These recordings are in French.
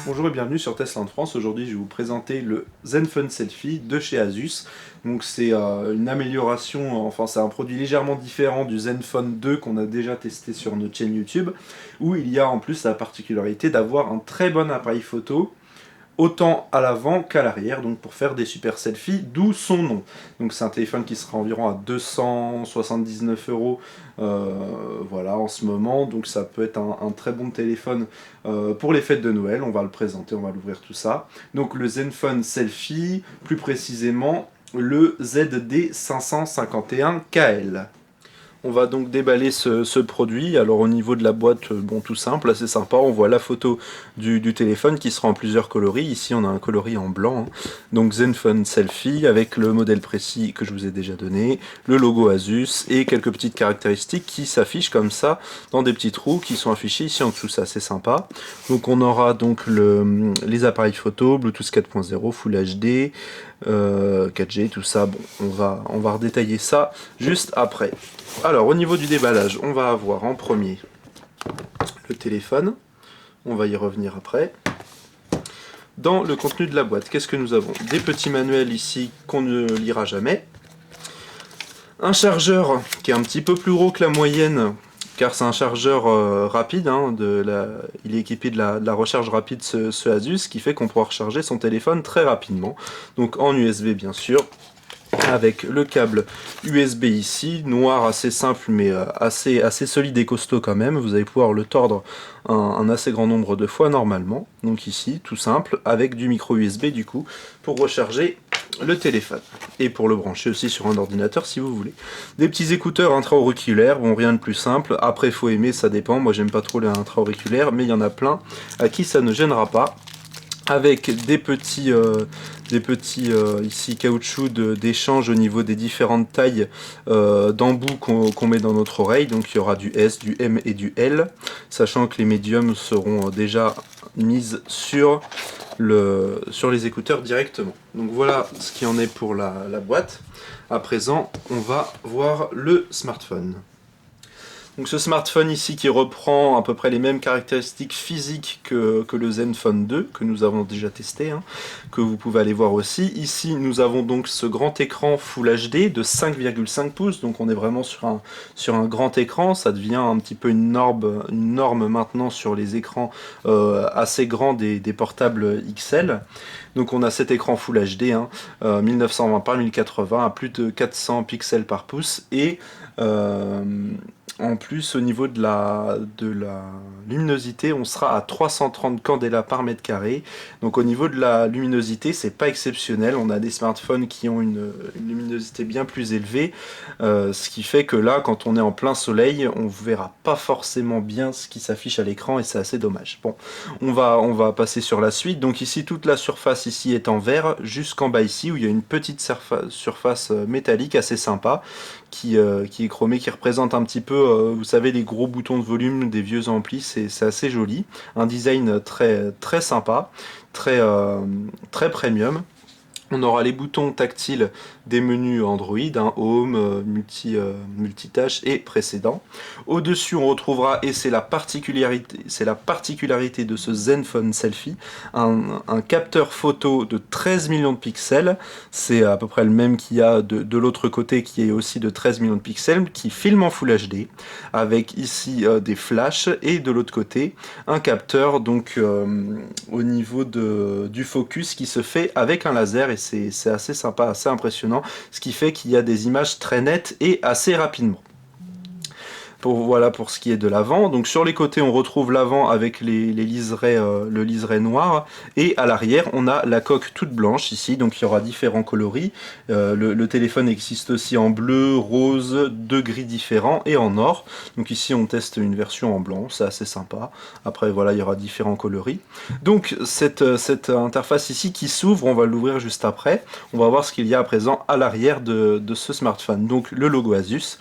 Bonjour et bienvenue sur Tesla en France. Aujourd'hui je vais vous présenter le Zenfone Selfie de chez Asus. Donc c'est une amélioration, enfin c'est un produit légèrement différent du Zenfone 2 qu'on a déjà testé sur notre chaîne YouTube, où il y a en plus la particularité d'avoir un très bon appareil photo, autant à l'avant qu'à l'arrière, donc pour faire des super selfies, d'où son nom. Donc c'est un téléphone qui sera environ à 279 €, voilà, en ce moment, donc ça peut être un très bon téléphone pour les fêtes de Noël. On va le présenter, on va l'ouvrir tout ça. Donc le Zenfone Selfie, plus précisément le ZD 551 KL. On va donc déballer ce produit. Alors au niveau de la boîte, bon, tout simple, assez sympa. On voit la photo du téléphone qui sera en plusieurs coloris. Ici on a un coloris en blanc, hein. Donc Zenfone Selfie avec le modèle précis que je vous ai déjà donné, le logo Asus et quelques petites caractéristiques qui s'affichent comme ça dans des petits trous qui sont affichés ici en dessous. C'est assez sympa. Donc on aura donc les appareils photo, Bluetooth 4.0, Full HD, 4G, tout ça. Bon, on va redétailler ça juste après. Alors au niveau du déballage, on va avoir en premier le téléphone, on va y revenir après. Dans le contenu de la boîte, qu'est-ce que nous avons? Des petits manuels ici qu'on ne lira jamais. Un chargeur qui est un petit peu plus gros que la moyenne, car c'est un chargeur rapide, hein, il est équipé de la recharge rapide ce Asus, ce qui fait qu'on pourra recharger son téléphone très rapidement. Donc en USB bien sûr, avec le câble USB ici, noir assez simple mais assez solide et costaud quand même. Vous allez pouvoir le tordre un assez grand nombre de fois normalement. Donc ici, tout simple, avec du micro USB du coup, pour recharger le téléphone. Et pour le brancher aussi sur un ordinateur si vous voulez. Des petits écouteurs intra-auriculaires, bon rien de plus simple. Après faut aimer, ça dépend. Moi j'aime pas trop les intra-auriculaires, mais il y en a plein à qui ça ne gênera pas. Avec des petits ici caoutchouc d'échange au niveau des différentes tailles d'embouts qu'on met dans notre oreille. Donc il y aura du S, du M et du L, sachant que les médiums seront déjà mises sur les écouteurs directement. Donc voilà ce qui en est pour la boîte. À présent, on va voir le smartphone. Donc ce smartphone ici qui reprend à peu près les mêmes caractéristiques physiques que le Zenfone 2, que nous avons déjà testé, hein, que vous pouvez aller voir aussi. Ici nous avons donc ce grand écran Full HD de 5,5 pouces, donc on est vraiment sur un grand écran. Ça devient un petit peu une norme maintenant sur les écrans assez grands des portables XL. Donc on a cet écran Full HD, hein, 1920 par 1080 à plus de 400 pixels par pouce, et en plus au niveau de la luminosité, on sera à 330 candela par mètre carré. Donc au niveau de la luminosité, c'est pas exceptionnel. On a des smartphones qui ont une luminosité bien plus élevée, ce qui fait que là, quand on est en plein soleil, on verra pas forcément bien ce qui s'affiche à l'écran et c'est assez dommage. Bon, on va passer sur la suite. Donc ici, toute la surface ici est en vert, jusqu'en bas ici où il y a une petite surface métallique assez sympa qui est chromée, qui représente un petit peu, vous savez, les gros boutons de volume des vieux amplis. C'est assez joli, un design très sympa, très premium. On aura les boutons tactiles des menus Android, hein, Home, multitâche et précédent. Au-dessus, on retrouvera, et c'est la particularité de ce Zenfone Selfie, un capteur photo de 13 millions de pixels. C'est à peu près le même qu'il y a de l'autre côté, qui est aussi de 13 millions de pixels, qui filme en Full HD, avec ici des flashs, et de l'autre côté, un capteur donc au niveau du focus qui se fait avec un laser, et c'est assez sympa, assez impressionnant, ce qui fait qu'il y a des images très nettes et assez rapidement. Voilà pour ce qui est de l'avant. Donc sur les côtés, on retrouve l'avant avec le liseré noir, et à l'arrière on a la coque toute blanche ici. Donc il y aura différents coloris. Le téléphone existe aussi en bleu, rose, deux gris différents, et en or. Donc ici on teste une version en blanc, c'est assez sympa. Après voilà, il y aura différents coloris. Donc cette interface ici qui s'ouvre, on va l'ouvrir juste après. On va voir ce qu'il y a à présent à l'arrière de ce smartphone. Donc le logo Asus.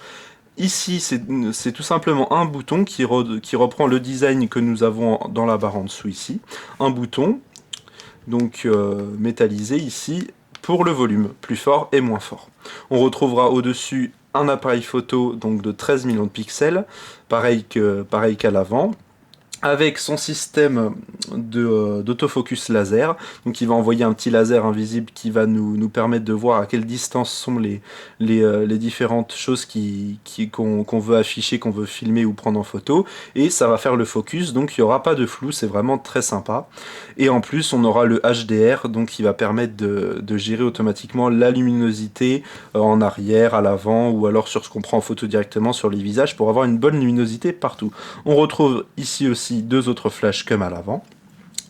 Ici, c'est tout simplement un bouton qui reprend le design que nous avons dans la barre en dessous ici. Un bouton, donc métallisé ici, pour le volume, plus fort et moins fort. On retrouvera au-dessus un appareil photo donc de 13 millions de pixels, pareil qu'à l'avant, avec son système d'autofocus laser, donc il va envoyer un petit laser invisible qui va nous permettre de voir à quelle distance sont les différentes choses qu'on veut afficher, qu'on veut filmer ou prendre en photo, et ça va faire le focus, donc il n'y aura pas de flou, c'est vraiment très sympa. Et en plus on aura le HDR, donc qui va permettre de gérer automatiquement la luminosité en arrière, à l'avant, ou alors sur ce qu'on prend en photo directement sur les visages, pour avoir une bonne luminosité partout. On retrouve ici aussi deux autres flash comme à l'avant.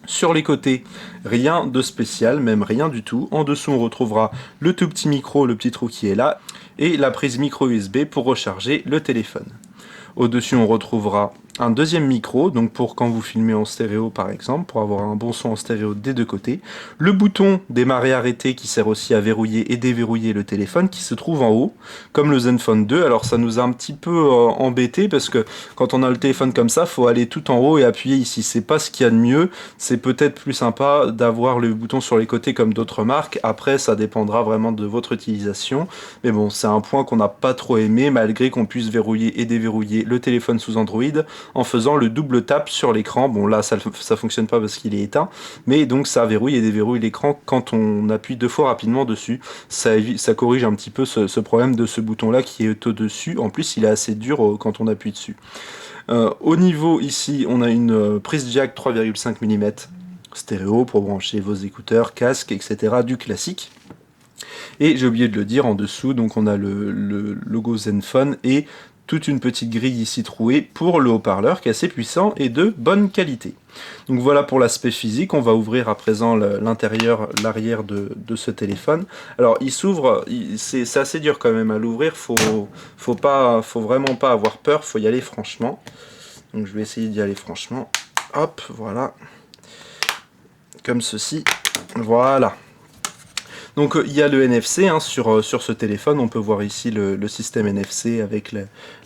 Sur les côtés, rien de spécial, même rien du tout. En dessous, on retrouvera le tout petit micro, le petit trou qui est là, et la prise micro USB pour recharger le téléphone. Au-dessus, on retrouvera un deuxième micro, donc pour quand vous filmez en stéréo par exemple, pour avoir un bon son en stéréo des deux côtés. Le bouton démarrer-arrêter qui sert aussi à verrouiller et déverrouiller le téléphone qui se trouve en haut, comme le Zenfone 2. Alors ça nous a un petit peu embêté parce que quand on a le téléphone comme ça, faut aller tout en haut et appuyer ici. C'est pas ce qu'il y a de mieux, c'est peut-être plus sympa d'avoir le bouton sur les côtés comme d'autres marques. Après, ça dépendra vraiment de votre utilisation. Mais bon, c'est un point qu'on n'a pas trop aimé, malgré qu'on puisse verrouiller et déverrouiller le téléphone sous Android en faisant le double tap sur l'écran. Bon là ça fonctionne pas parce qu'il est éteint, mais donc ça verrouille et déverrouille l'écran quand on appuie 2 fois rapidement dessus. Ça corrige un petit peu ce problème de ce bouton là qui est au-dessus. En plus il est assez dur quand on appuie dessus. Au niveau ici on a une prise jack 3,5 mm stéréo pour brancher vos écouteurs, casques, etc. du classique. Et j'ai oublié de le dire, en dessous donc on a le logo Zenfone et toute une petite grille ici trouée pour le haut-parleur qui est assez puissant et de bonne qualité. Donc voilà pour l'aspect physique. On va ouvrir à présent l'intérieur, l'arrière de ce téléphone. Alors il s'ouvre, c'est assez dur quand même à l'ouvrir, faut vraiment pas avoir peur, faut y aller franchement. Donc je vais essayer d'y aller franchement. Hop, voilà. Comme ceci. Voilà. Donc il y a le NFC sur ce téléphone, on peut voir ici le système NFC avec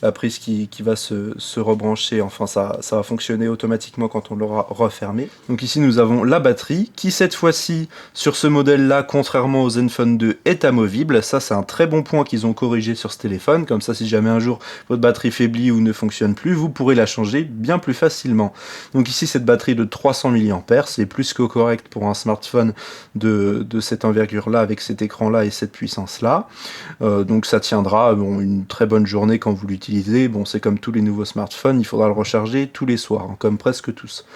la prise qui va se rebrancher, enfin ça va fonctionner automatiquement quand on l'aura refermé. Donc ici nous avons la batterie qui cette fois-ci sur ce modèle là, contrairement au Zenfone 2, est amovible. Ça c'est un très bon point qu'ils ont corrigé sur ce téléphone, comme ça si jamais un jour votre batterie faiblit ou ne fonctionne plus, vous pourrez la changer bien plus facilement. Donc ici cette batterie de 300 mAh, c'est plus que correct pour un smartphone de cette envergure là, avec cet écran là et cette puissance là, donc ça tiendra une très bonne journée quand vous l'utilisez. Bon, c'est comme tous les nouveaux smartphones, il faudra le recharger tous les soirs, comme presque tous.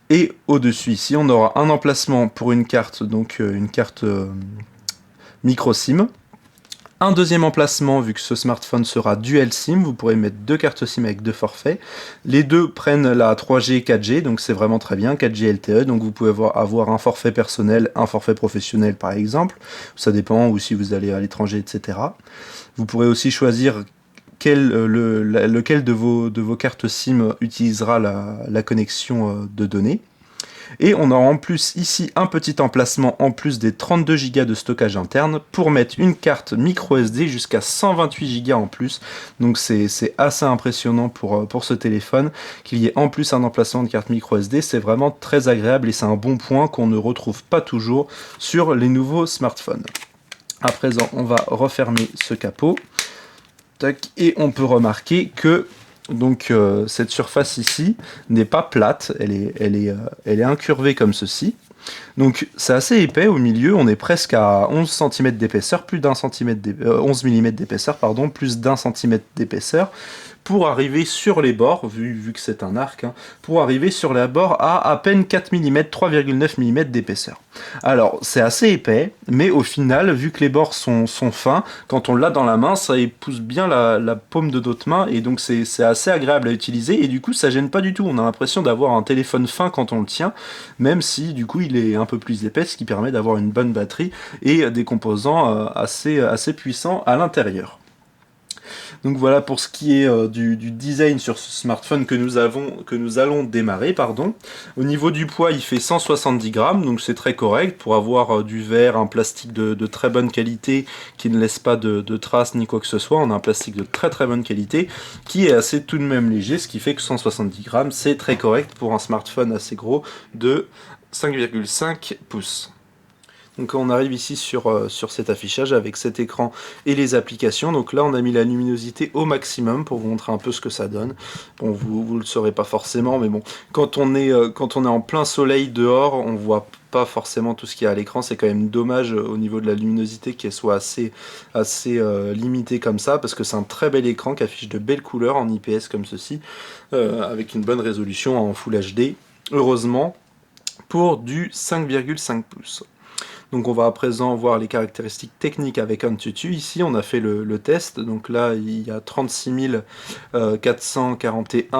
Et au-dessus ici on aura un emplacement pour une carte, donc une carte micro SIM. Un deuxième emplacement, vu que ce smartphone sera dual SIM, vous pourrez mettre 2 cartes SIM avec 2 forfaits. Les deux prennent la 3G 4G, donc c'est vraiment très bien, 4G LTE, donc vous pouvez avoir un forfait personnel, un forfait professionnel par exemple, ça dépend, ou si vous allez à l'étranger, etc. Vous pourrez aussi choisir lequel de vos cartes SIM utilisera la connexion de données. Et on a en plus ici un petit emplacement en plus des 32 Go de stockage interne pour mettre une carte micro SD jusqu'à 128 Go en plus. Donc c'est assez impressionnant pour ce téléphone qu'il y ait en plus un emplacement de carte micro SD. C'est vraiment très agréable et c'est un bon point qu'on ne retrouve pas toujours sur les nouveaux smartphones. À présent, on va refermer ce capot. Tac, et on peut remarquer que donc cette surface ici n'est pas plate, elle est incurvée comme ceci. Donc c'est assez épais au milieu, on est presque à 11 cm d'épaisseur, plus d'un centimètre 11 mm d'épaisseur, pardon, plus d'un centimètre d'épaisseur, pour arriver sur les bords, vu que c'est un arc, pour arriver sur les bords à peine 4 mm, 3,9 mm d'épaisseur. Alors c'est assez épais, mais au final, vu que les bords sont fins, quand on l'a dans la main, ça épouse bien la paume de notre main, et donc c'est assez agréable à utiliser, et du coup ça gêne pas du tout, on a l'impression d'avoir un téléphone fin quand on le tient, même si du coup il est un peu plus épais, ce qui permet d'avoir une bonne batterie et des composants assez puissants à l'intérieur. Donc voilà pour ce qui est du design sur ce smartphone que nous allons démarrer, pardon. Au niveau du poids, il fait 170 grammes, donc c'est très correct pour avoir du verre, un plastique de très bonne qualité qui ne laisse pas de traces ni quoi que ce soit. On a un plastique de très bonne qualité qui est assez tout de même léger, ce qui fait que 170 grammes c'est très correct pour un smartphone assez gros de 5,5 pouces. Donc on arrive ici sur cet affichage avec cet écran et les applications. Donc là on a mis la luminosité au maximum pour vous montrer un peu ce que ça donne. Bon, vous le saurez pas forcément, mais bon, quand on est en plein soleil dehors, on voit pas forcément tout ce qu'il y a à l'écran. C'est quand même dommage au niveau de la luminosité qu'elle soit assez limitée comme ça, parce que c'est un très bel écran qui affiche de belles couleurs en IPS comme ceci, avec une bonne résolution en Full HD, heureusement, pour du 5,5 pouces. Donc on va à présent voir les caractéristiques techniques avec AnTuTu. Ici on a fait le test, donc là il y a 36 441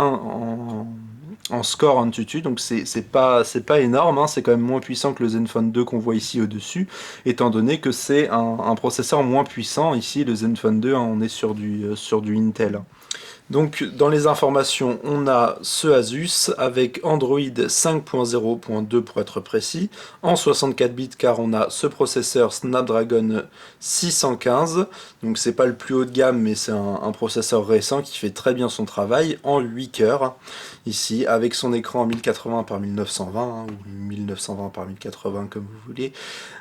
en score AnTuTu, donc c'est pas énorme, hein, c'est quand même moins puissant que le Zenfone 2 qu'on voit ici au-dessus, étant donné que c'est un processeur moins puissant. Ici le Zenfone 2, hein, on est sur du Intel. Donc dans les informations, on a ce Asus avec Android 5.0.2 pour être précis, en 64 bits car on a ce processeur Snapdragon 615, donc c'est pas le plus haut de gamme mais c'est un processeur récent qui fait très bien son travail, en 8 cœurs, ici avec son écran 1080 par 1920, hein, ou 1920 par 1080 comme vous voulez.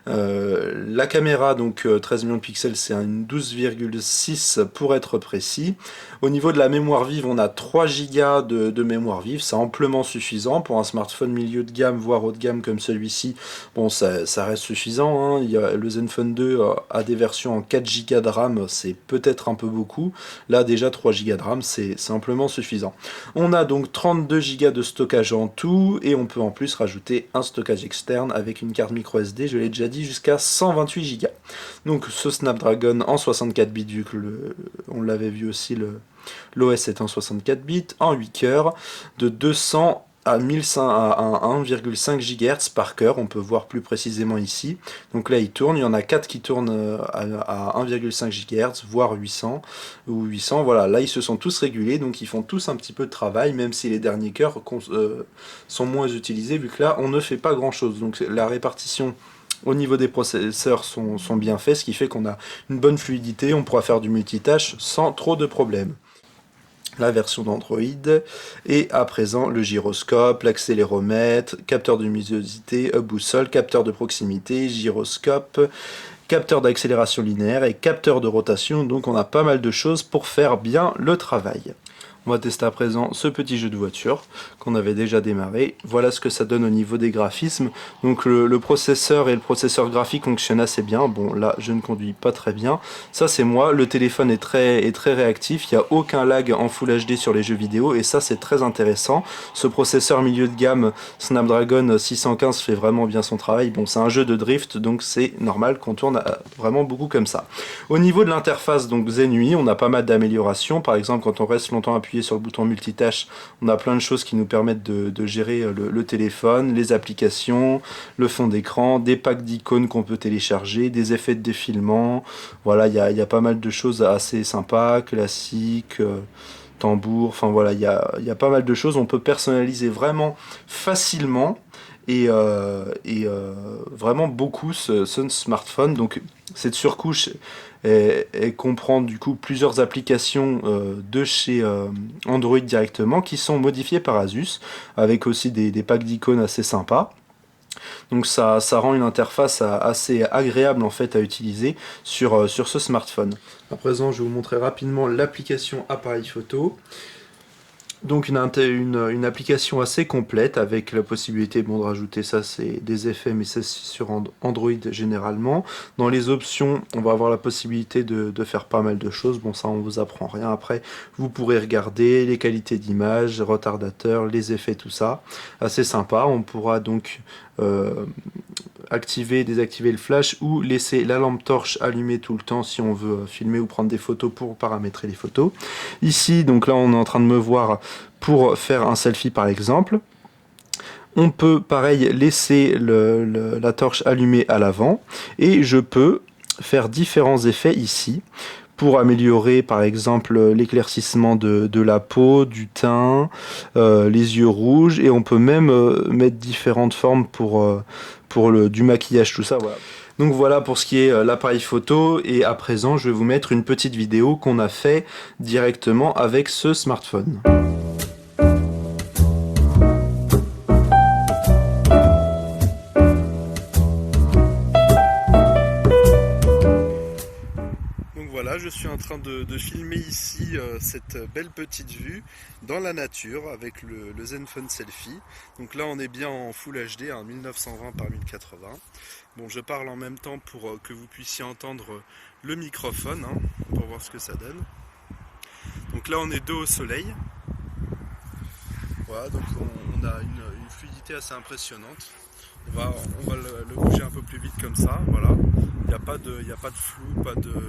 La caméra, donc 13 millions de pixels, c'est une 12,6 pour être précis. Au niveau de la mémoire vive, on a 3 Go de mémoire vive, c'est amplement suffisant pour un smartphone milieu de gamme, voire haut de gamme comme celui-ci. Bon, ça reste suffisant, hein. Le Zenfone 2 a des versions en 4 Go de RAM, c'est peut-être un peu beaucoup. Là, déjà 3 Go de RAM, c'est amplement suffisant. On a donc 32 Go de stockage en tout, et on peut en plus rajouter un stockage externe avec une carte micro SD, je l'ai déjà dit, jusqu'à 128 Go. Donc ce Snapdragon en 64 bits, vu que on l'avait vu aussi, l'OS est en 64 bits, en 8 cœurs, de 200 à 1,5 GHz par cœur, on peut voir plus précisément ici. Donc là il tourne, il y en a 4 qui tournent à 1,5 GHz, voire 800 ou 800, voilà, là ils se sont tous régulés, donc ils font tous un petit peu de travail, même si les derniers cœurs sont moins utilisés, vu que là on ne fait pas grand chose. Donc la répartition au niveau des processeurs sont bien faits, ce qui fait qu'on a une bonne fluidité, on pourra faire du multitâche sans trop de problèmes. La version d'Android, et à présent le gyroscope, l'accéléromètre, capteur de luminosité, boussole, capteur de proximité, gyroscope, capteur d'accélération linéaire et capteur de rotation, donc on a pas mal de choses pour faire bien le travail. On va tester à présent ce petit jeu de voiture qu'on avait déjà démarré. Voilà ce que ça donne au niveau des graphismes. Donc le processeur et le processeur graphique fonctionnent assez bien. Bon, là je ne conduis pas très bien. Ça c'est moi. Le téléphone est très réactif. Il n'y a aucun lag en Full HD sur les jeux vidéo et ça c'est très intéressant. Ce processeur milieu de gamme Snapdragon 615 fait vraiment bien son travail. Bon, c'est un jeu de drift donc c'est normal qu'on tourne vraiment beaucoup comme ça. Au niveau de l'interface donc Zenui, on a pas mal d'améliorations. Par exemple, quand on reste longtemps appuyé sur le bouton multitâche, on a plein de choses qui nous permettent de gérer le téléphone, les applications, le fond d'écran, des packs d'icônes qu'on peut télécharger, des effets de défilement. Voilà, il y a pas mal de choses assez sympas, classiques, tambour, enfin voilà, il y a pas mal de choses. On peut personnaliser vraiment facilement et vraiment beaucoup ce smartphone. Donc cette surcouche elle comprend du coup plusieurs applications de chez Android directement qui sont modifiées par Asus, avec aussi des packs d'icônes assez sympas. Donc ça rend une interface assez agréable en fait à utiliser sur ce smartphone. À présent je vais vous montrer rapidement l'application appareil photo. Donc une application assez complète avec la possibilité de rajouter, ça c'est des effets, mais c'est sur Android généralement. Dans les options, on va avoir la possibilité de faire pas mal de choses. Bon, ça on vous apprend rien. Après, vous pourrez regarder les qualités d'image, retardateurs, les effets, tout ça. Assez sympa. On pourra donc activer, désactiver le flash ou laisser la lampe torche allumée tout le temps si on veut filmer ou prendre des photos pour paramétrer les photos. Ici, donc là on est en train de me voir pour faire un selfie par exemple. On peut pareil laisser la torche allumée à l'avant et je peux faire différents effets ici pour améliorer par exemple l'éclaircissement de la peau, du teint, les yeux rouges, et on peut même mettre différentes formes pour du maquillage, tout ça, voilà. Donc voilà pour ce qui est l'appareil photo, et à présent je vais vous mettre une petite vidéo qu'on a fait directement avec ce smartphone. en train de filmer ici cette belle petite vue dans la nature avec le Zenfone Selfie. Donc là on est bien en Full HD, 1920 par 1080. Bon, je parle en même temps pour que vous puissiez entendre le microphone, hein, pour voir ce que ça donne. Donc là on est dos au soleil. Voilà, donc on a une fluidité assez impressionnante. On va le bouger un peu plus vite comme ça, voilà. Il n'y a pas de flou,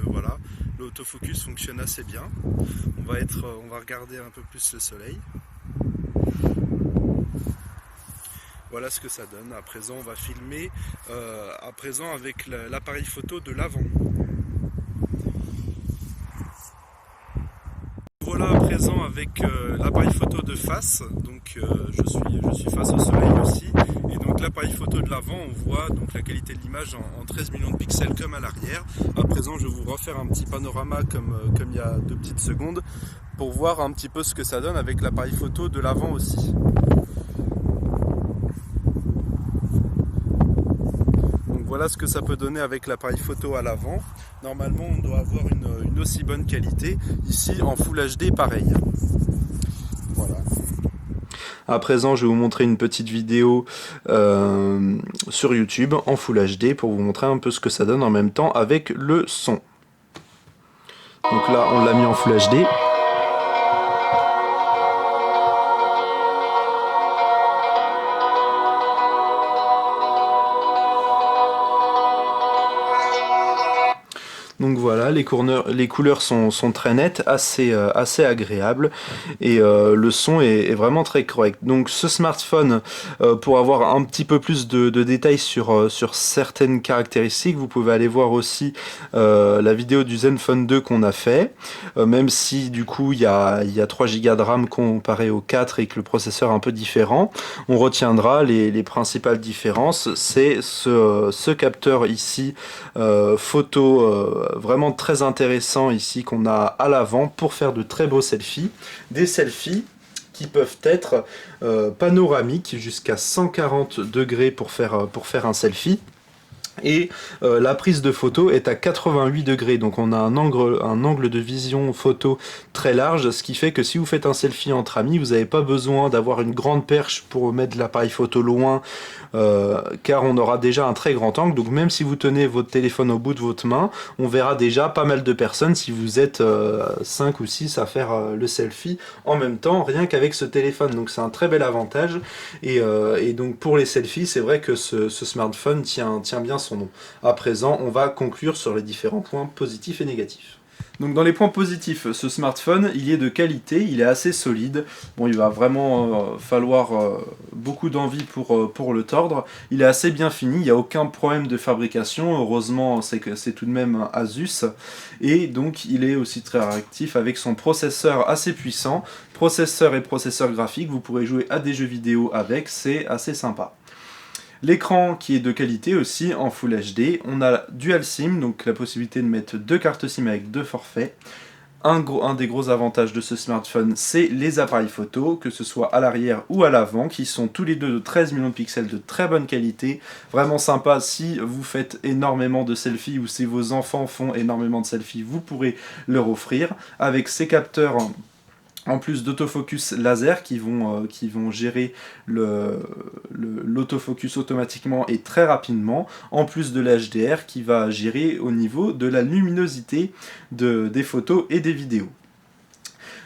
voilà. L'autofocus fonctionne assez bien. On va regarder un peu plus le soleil. Voilà ce que ça donne. À présent, on va filmer avec l'appareil photo de l'avant. Voilà à présent avec l'appareil photo de face. Donc je suis face au soleil aussi. Et donc l'appareil photo de l'avant, on voit donc la qualité de l'image en 13 millions de pixels comme à l'arrière. À présent, je vais vous refaire un petit panorama comme il y a 2 petites secondes pour voir un petit peu ce que ça donne avec l'appareil photo de l'avant aussi. Voilà ce que ça peut donner avec l'appareil photo à l'avant. Normalement, on doit avoir une aussi bonne qualité. Ici, en Full HD, pareil. Voilà. À présent, je vais vous montrer une petite vidéo sur YouTube en Full HD pour vous montrer un peu ce que ça donne en même temps avec le son. Donc là, on l'a mis en Full HD. Donc voilà, les couleurs sont très nettes, assez agréables, et le son est vraiment très correct. Donc ce smartphone, pour avoir un petit peu plus de détails sur certaines caractéristiques, vous pouvez aller voir aussi la vidéo du Zenfone 2 qu'on a fait, même si du coup il y a 3 Go de RAM comparé au 4 et que le processeur est un peu différent, on retiendra les principales différences. C'est ce capteur ici, photo vraiment très intéressant ici qu'on a à l'avant pour faire de très beaux selfies. Des selfies qui peuvent être panoramiques jusqu'à 140 degrés pour faire un selfie. Et la prise de photo est à 88 degrés, donc on a un angle de vision photo très large, ce qui fait que si vous faites un selfie entre amis, vous n'avez pas besoin d'avoir une grande perche pour mettre l'appareil photo loin, car on aura déjà un très grand angle. Donc même si vous tenez votre téléphone au bout de votre main, on verra déjà pas mal de personnes si vous êtes 5 ou 6 à faire le selfie en même temps, rien qu'avec ce téléphone. Donc c'est un très bel avantage, et donc pour les selfies, c'est vrai que ce smartphone tient bien son nom. À présent, on va conclure sur les différents points positifs et négatifs. Donc dans les points positifs, ce smartphone, il est de qualité, il est assez solide. Bon, il va vraiment falloir beaucoup d'envie pour le tordre. Il est assez bien fini, il n'y a aucun problème de fabrication. Heureusement, c'est tout de même un Asus. Et donc, il est aussi très réactif avec son processeur assez puissant. Processeur et processeur graphique, vous pourrez jouer à des jeux vidéo avec, c'est assez sympa. L'écran qui est de qualité aussi en Full HD. On a Dual SIM, donc la possibilité de mettre 2 cartes SIM avec 2 forfaits. Un des gros avantages de ce smartphone, c'est les appareils photo, que ce soit à l'arrière ou à l'avant, qui sont tous les deux de 13 millions de pixels de très bonne qualité. Vraiment sympa si vous faites énormément de selfies ou si vos enfants font énormément de selfies, vous pourrez leur offrir. Avec ces capteurs en plus d'autofocus laser qui vont gérer l'autofocus automatiquement et très rapidement, en plus de l'HDR qui va gérer au niveau de la luminosité des photos et des vidéos.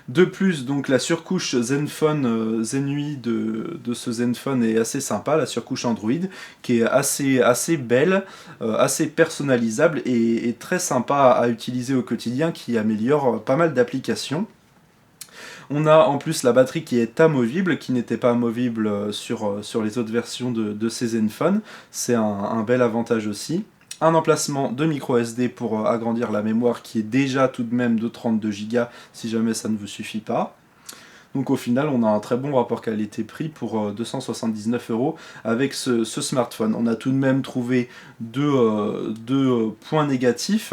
De plus, donc la surcouche Zenfone Zenui de ce Zenfone est assez sympa, la surcouche Android, qui est assez belle, assez personnalisable et très sympa à utiliser au quotidien, qui améliore pas mal d'applications. On a en plus la batterie qui est amovible, qui n'était pas amovible sur les autres versions de ces Zenfone. C'est un bel avantage aussi. Un emplacement de micro SD pour agrandir la mémoire qui est déjà tout de même de 32 Go si jamais ça ne vous suffit pas. Donc au final, on a un très bon rapport qualité-prix pour 279 € avec ce smartphone. On a tout de même trouvé deux points négatifs.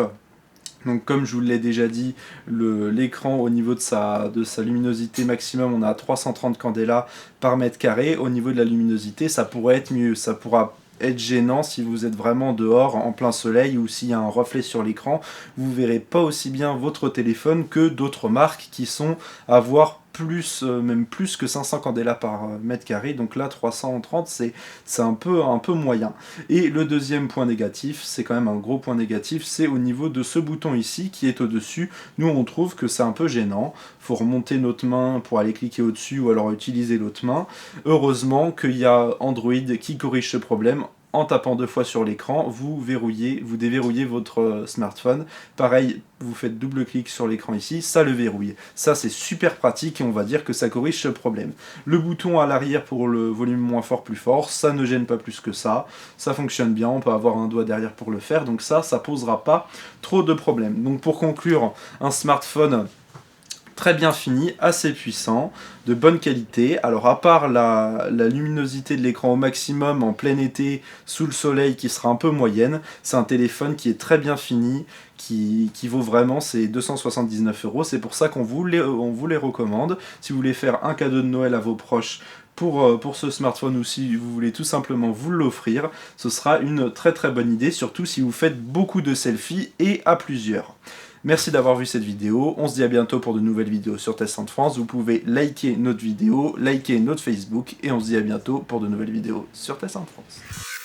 Donc comme je vous l'ai déjà dit, l'écran au niveau de sa luminosité maximum, on a 330 candela par mètre carré. Au niveau de la luminosité, ça pourrait être mieux. Ça pourra être gênant si vous êtes vraiment dehors en plein soleil ou s'il y a un reflet sur l'écran. Vous verrez pas aussi bien votre téléphone que d'autres marques qui sont à voir plus, même plus que 500 candela par mètre carré, donc là 330 c'est un peu moyen. Et le deuxième point négatif, c'est quand même un gros point négatif, c'est au niveau de ce bouton ici qui est au dessus. Nous on trouve que c'est un peu gênant, faut remonter notre main pour aller cliquer au dessus ou alors utiliser l'autre main. Heureusement qu'il y a Android qui corrige ce problème. En tapant 2 fois sur l'écran, vous déverrouillez votre smartphone. Pareil, vous faites double clic sur l'écran ici, ça le verrouille. Ça c'est super pratique et on va dire que ça corrige ce problème. Le bouton à l'arrière pour le volume moins fort, plus fort, ça ne gêne pas plus que ça. Ça fonctionne bien, on peut avoir un doigt derrière pour le faire, donc ça posera pas trop de problèmes. Donc pour conclure, un smartphone très bien fini, assez puissant, de bonne qualité. Alors à part la luminosité de l'écran au maximum en plein été, sous le soleil, qui sera un peu moyenne, c'est un téléphone qui est très bien fini, qui vaut vraiment ses 279 €. C'est pour ça qu'on vous les recommande. Si vous voulez faire un cadeau de Noël à vos proches, pour ce smartphone ou si vous voulez tout simplement vous l'offrir, ce sera une très très bonne idée, surtout si vous faites beaucoup de selfies et à plusieurs. Merci d'avoir vu cette vidéo, on se dit à bientôt pour de nouvelles vidéos sur Testland France. Vous pouvez liker notre vidéo, liker notre Facebook et on se dit à bientôt pour de nouvelles vidéos sur Testland France.